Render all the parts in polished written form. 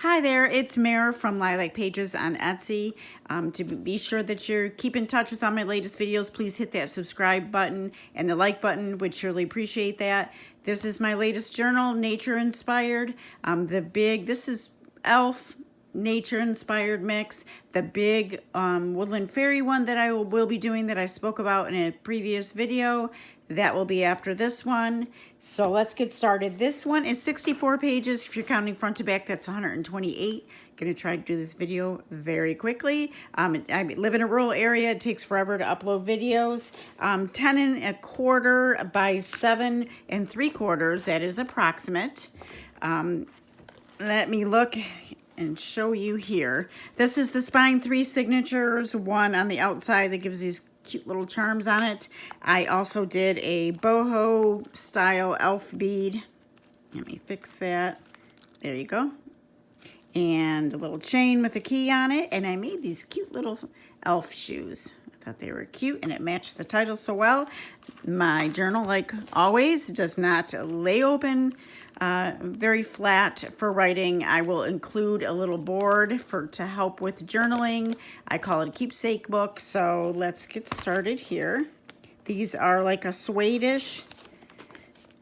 Hi there, it's Mare from Lilac Pages on Etsy. To be sure that you're keep in touch with all my latest videos, please hit that subscribe button and the like button. Would surely appreciate that. This is my latest journal, nature inspired. This is Elf nature inspired mix. The big woodland fairy one that I will be doing that I spoke about in a previous video. That will be after this one. So let's get started. This one is 64 pages. If you're counting front to back, that's 128. Gonna try to do this video very quickly. I live in a rural area. It takes forever to upload videos. 10 1/4 by 7 3/4. That is approximate. Let me look and show you here. This is the Spine 3 signatures, one on the outside that gives these cute little charms on it. I also did a boho style elf bead. Let me fix that. There you go. And a little chain with a key on it. And I made these cute little elf shoes. I thought they were cute and it matched the title so well. My journal, like always, does not lay open very flat for writing. I will include a little board to help with journaling. I call it a keepsake book. So let's get started here. These are like a suede-ish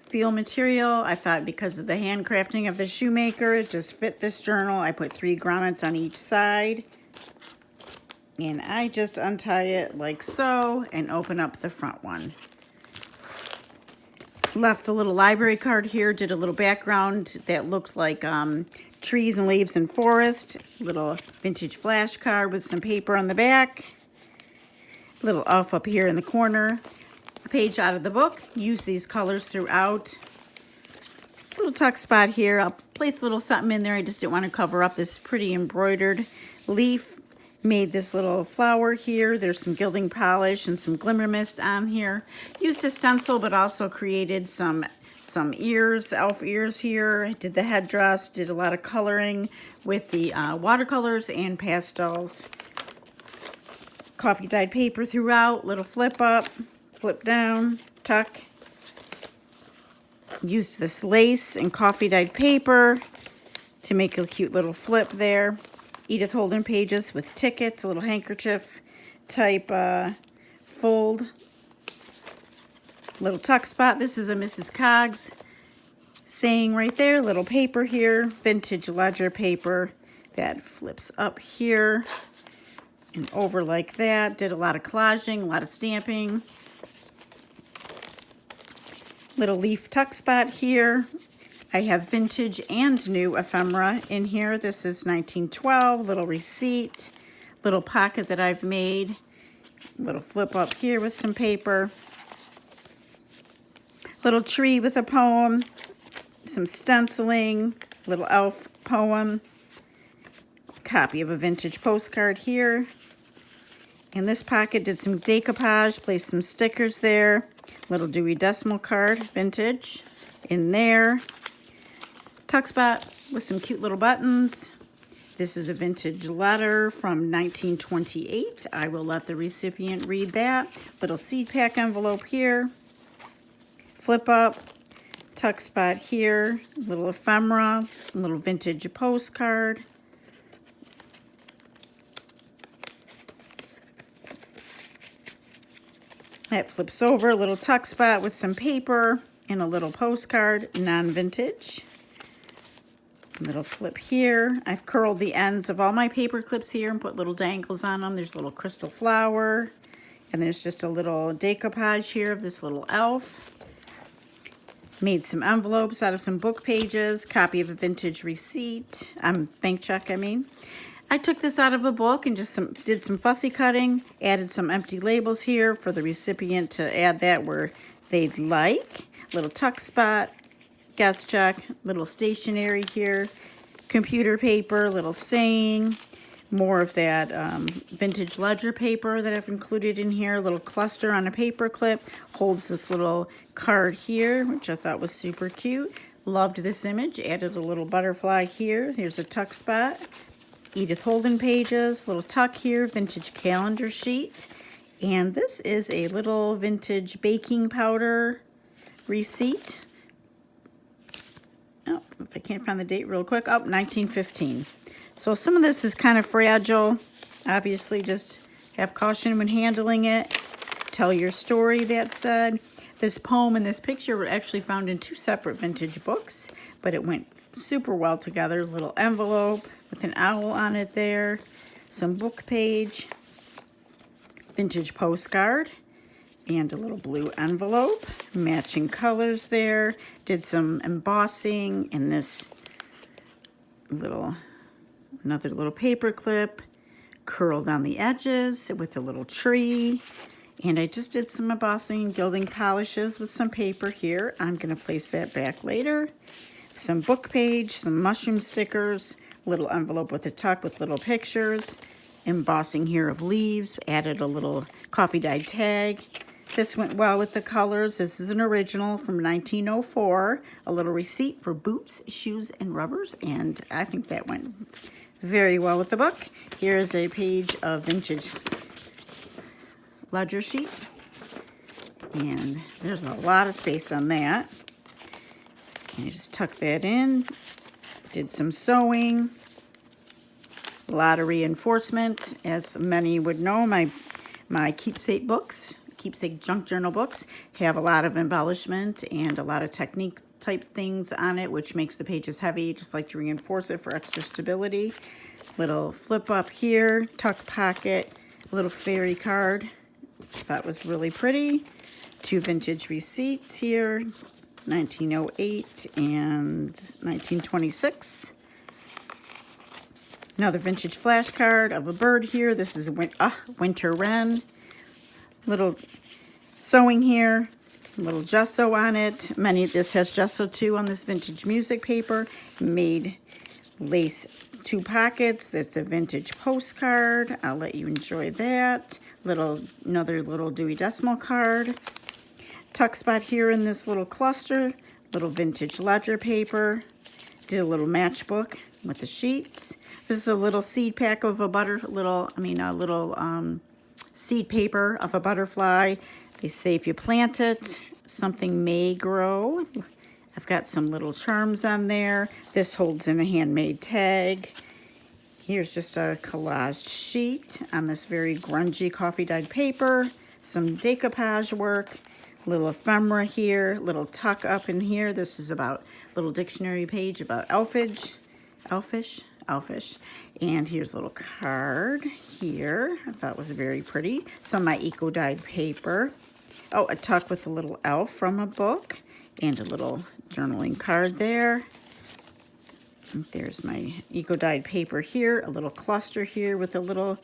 feel material. I thought because of the handcrafting of the Shoemaker, it just fit this journal. I put 3 grommets on each side. And I just untie it like so and open up the front one. Left the little library card here, did a little background that looked like trees and leaves and forest. Little vintage flash card with some paper on the back. Little elf up here in the corner. A page out of the book. Use these colors throughout. Little tuck spot here. I'll place a little something in there. I just didn't want to cover up this pretty embroidered leaf. Made this little flower here. There's some gilding polish and some glimmer mist on here. Used a stencil, but also created some ears, elf ears here. Did the headdress, did a lot of coloring with the watercolors and pastels. Coffee dyed paper throughout, little flip up, flip down, tuck. Used this lace and coffee dyed paper to make a cute little flip there. Edith Holden pages with tickets, a little handkerchief type fold. Little tuck spot. This is a Mrs. Coggs saying right there. Little paper here, vintage ledger paper that flips up here and over like that. Did a lot of collaging, a lot of stamping. Little leaf tuck spot here. I have vintage and new ephemera in here. This is 1912, little receipt, little pocket that I've made, little flip up here with some paper, little tree with a poem, some stenciling, little elf poem, copy of a vintage postcard here. In this pocket, did some decoupage, placed some stickers there, little Dewey Decimal card, vintage, in there. Tuck spot with some cute little buttons. This is a vintage letter from 1928. I will let the recipient read that. Little seed pack envelope here. Flip up. Tuck spot here. Little ephemera. Little vintage postcard. That flips over. A little tuck spot with some paper and a little postcard, non-vintage. Little flip here. I've curled the ends of all my paper clips here and put little dangles on them. There's a little crystal flower. And there's just a little decoupage here of this little elf. Made some envelopes out of some book pages. Copy of a vintage receipt. Bank check, I mean. I took this out of a book and just did some fussy cutting. Added some empty labels here for the recipient to add that where they'd like. Little tuck spot. Guest check, little stationery here, computer paper, little saying, more of that vintage ledger paper that I've included in here, a little cluster on a paper clip, holds this little card here, which I thought was super cute. Loved this image, added a little butterfly here. Here's a tuck spot. Edith Holden pages, little tuck here, vintage calendar sheet. And this is a little vintage baking powder receipt. if I can't find the date real quick, oh, 1915. So some of this is kind of fragile. Obviously, just have caution when handling it. Tell your story, that said. This poem and this picture were actually found in 2 separate vintage books, but it went super well together. Little envelope with an owl on it there. Some book page. Vintage postcard. And a little blue envelope. Matching colors there. Did some embossing in this another little paper clip. Curled on the edges with a little tree. And I just did some embossing and gilding polishes with some paper here. I'm going to place that back later. Some book page, some mushroom stickers, little envelope with a tuck with little pictures, embossing here of leaves, added a little coffee dyed tag. This went well with the colors. This is an original from 1904. A little receipt for boots, shoes, and rubbers, and I think that went very well with the book. Here's a page of vintage ledger sheet, and there's a lot of space on that. And you just tuck that in. Did some sewing, a lot of reinforcement. As many would know, my keepsake books, keepsake junk journal books, have a lot of embellishment and a lot of technique type things on it, which makes the pages heavy. Just like to reinforce it for extra stability. Little flip up here, tuck pocket, little fairy card. That was really pretty. 2 vintage receipts here, 1908 and 1926. Another vintage flashcard of a bird here. This is a winter wren. Little sewing here, little gesso on it. This has gesso too on this vintage music paper. Made lace 2 pockets. That's a vintage postcard. I'll let you enjoy that. Another little Dewey Decimal card. Tuck spot here in this little cluster. Little vintage ledger paper. Did a little matchbook with the sheets. This is a little seed pack of a seed paper of a butterfly. They say if you plant it, something may grow. I've got some little charms on there. This holds in a handmade tag. Here's just a collage sheet on this very grungy coffee dyed paper. Some decoupage work. Little ephemera here. Little tuck up in here. This is about little dictionary page about elfish. And here's a little card here. I thought was very pretty. Some of my eco dyed paper. Oh, a tuck with a little elf from a book. And a little journaling card there. There's my eco dyed paper here, a little cluster here with a little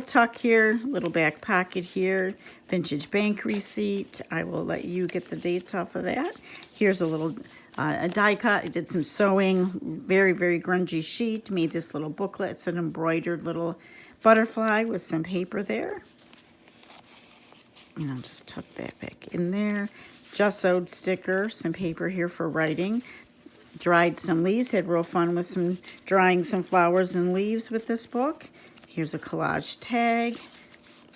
tuck here, little back pocket here, vintage bank receipt. I will let you get the dates off of that. Here's a little a die cut. I did some sewing, very, very grungy sheet. Made this little booklet. It's an embroidered little butterfly with some paper there. And I'll just tuck that back in there. Gessoed sticker, some paper here for writing. Dried some leaves. Had real fun with drying some flowers and leaves with this book. Here's a collage tag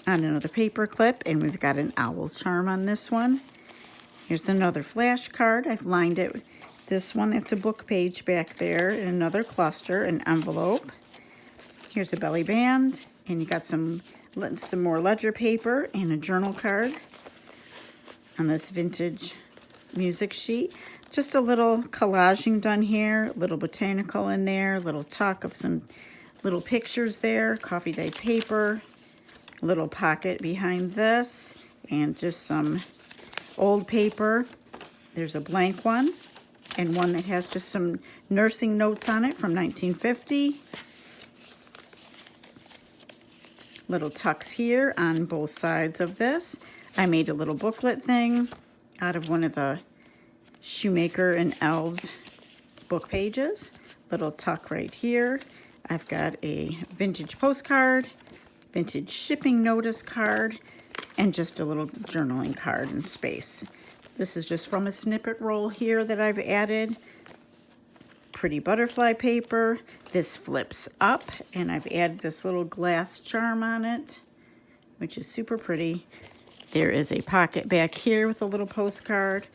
on another paper clip, and we've got an owl charm on this one. Here's another flash card. I've lined it with this one. It's a book page back there, and another cluster, an envelope. Here's a belly band, and you got some more ledger paper and a journal card on this vintage music sheet. Just a little collaging done here, a little botanical in there, a little tuck of some little pictures there, coffee dyed paper, a little pocket behind this, and just some old paper. There's a blank one, and one that has just some nursing notes on it from 1950. Little tucks here on both sides of this. I made a little booklet thing out of one of the Shoemaker and Elves book pages. Little tuck right here. I've got a vintage postcard, vintage shipping notice card, and just a little journaling card in space. This is just from a snippet roll here that I've added. Pretty butterfly paper. This flips up, and I've added this little glass charm on it, which is super pretty. There is a pocket back here with a little postcard.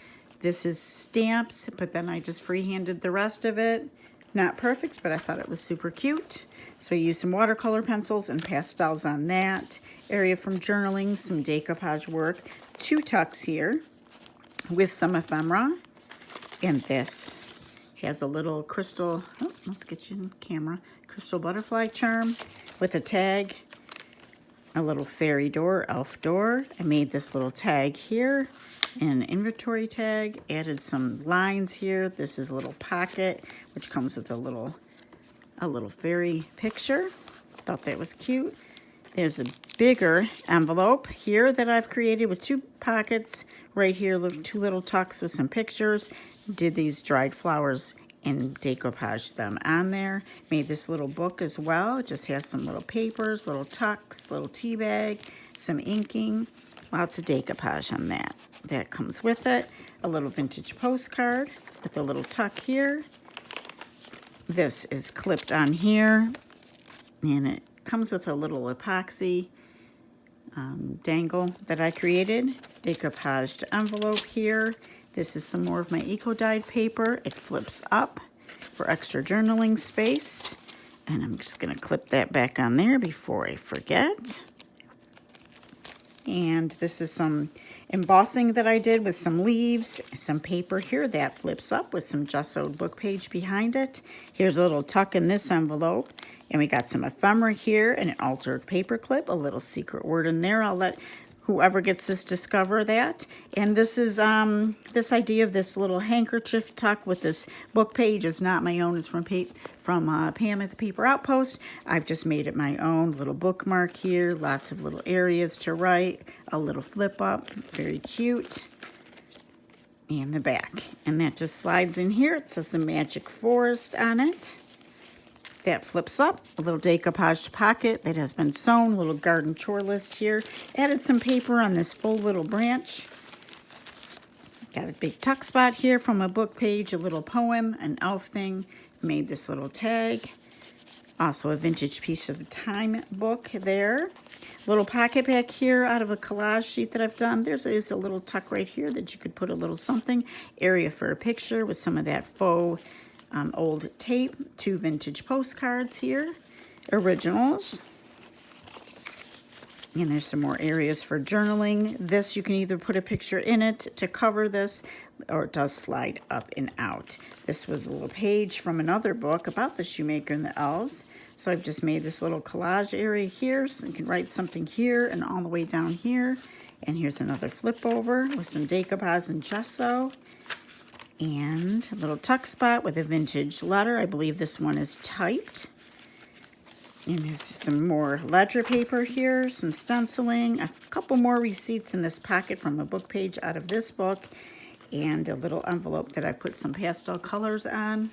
This is stamps, but then I just freehanded the rest of it. Not perfect, but I thought it was super cute. So I used some watercolor pencils and pastels on that area from journaling, some decoupage work, 2 tucks here with some ephemera. And this has a little crystal, oh, let's get you in the camera, crystal butterfly charm with a tag, a little fairy door, elf door. I made this little tag here, an inventory tag, added some lines here. This is a little pocket, which comes with a little fairy picture. Thought that was cute. There's a bigger envelope here that I've created with 2 pockets right here, 2 little tucks with some pictures. Did these dried flowers and decoupage them on there. Made this little book as well. It just has some little papers, little tucks, little tea bag, some inking, lots of decoupage on that. That comes with it. A little vintage postcard with a little tuck here. This is clipped on here, and it comes with a little epoxy dangle that I created. Decoupaged envelope here. This is some more of my eco-dyed paper. It flips up for extra journaling space. And I'm just going to clip that back on there before I forget. And this is some embossing that I did with some leaves, some paper here that flips up with some gessoed book page behind it. Here's a little tuck in this envelope. And we got some ephemera here and an altered paper clip, a little secret word in there. I'll let whoever gets this discover that. And this is this idea of this little handkerchief tuck with this book page is not my own. It's from Pam at the Paper Outpost. I've just made it my own. Little bookmark here, lots of little areas to write, a little flip up, very cute. And the back. And that just slides in here. It says the Magic Forest on it. That flips up, a little decoupaged pocket that has been sewn, a little garden chore list here. Added some paper on this full little branch. Got a big tuck spot here from a book page, a little poem, an elf thing. Made this little tag. Also a vintage piece of time book there. Little pocket back here out of a collage sheet that I've done. There's a little tuck right here that you could put a little something. Area for a picture with some of that faux old tape. 2 vintage postcards here, originals. And there's some more areas for journaling. This, you can either put a picture in it to cover this, or it does slide up and out. This was a little page from another book about the Shoemaker and the Elves. So I've just made this little collage area here, so you can write something here and all the way down here. And here's another flip over with some decoupage and gesso. And a little tuck spot with a vintage letter. I believe this one is typed. And there's some more ledger paper here, some stenciling, a couple more receipts in this pocket from a book page out of this book, and a little envelope that I put some pastel colors on.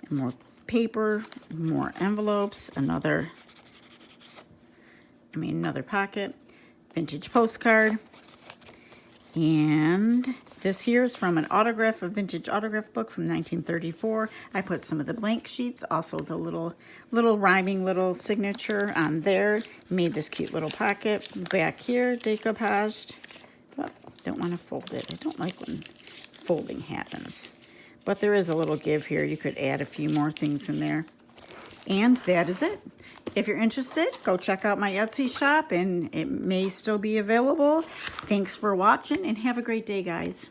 And more paper, more envelopes, another pocket, vintage postcard. And this here is from a vintage autograph book from 1934. I put some of the blank sheets, also the little rhyming little signature on there. Made this cute little pocket back here, decoupaged. Oh, don't want to fold it. I don't like when folding happens. But there is a little give here. You could add a few more things in there. And that is it. If you're interested, go check out my Etsy shop, and it may still be available. Thanks for watching, and have a great day, guys.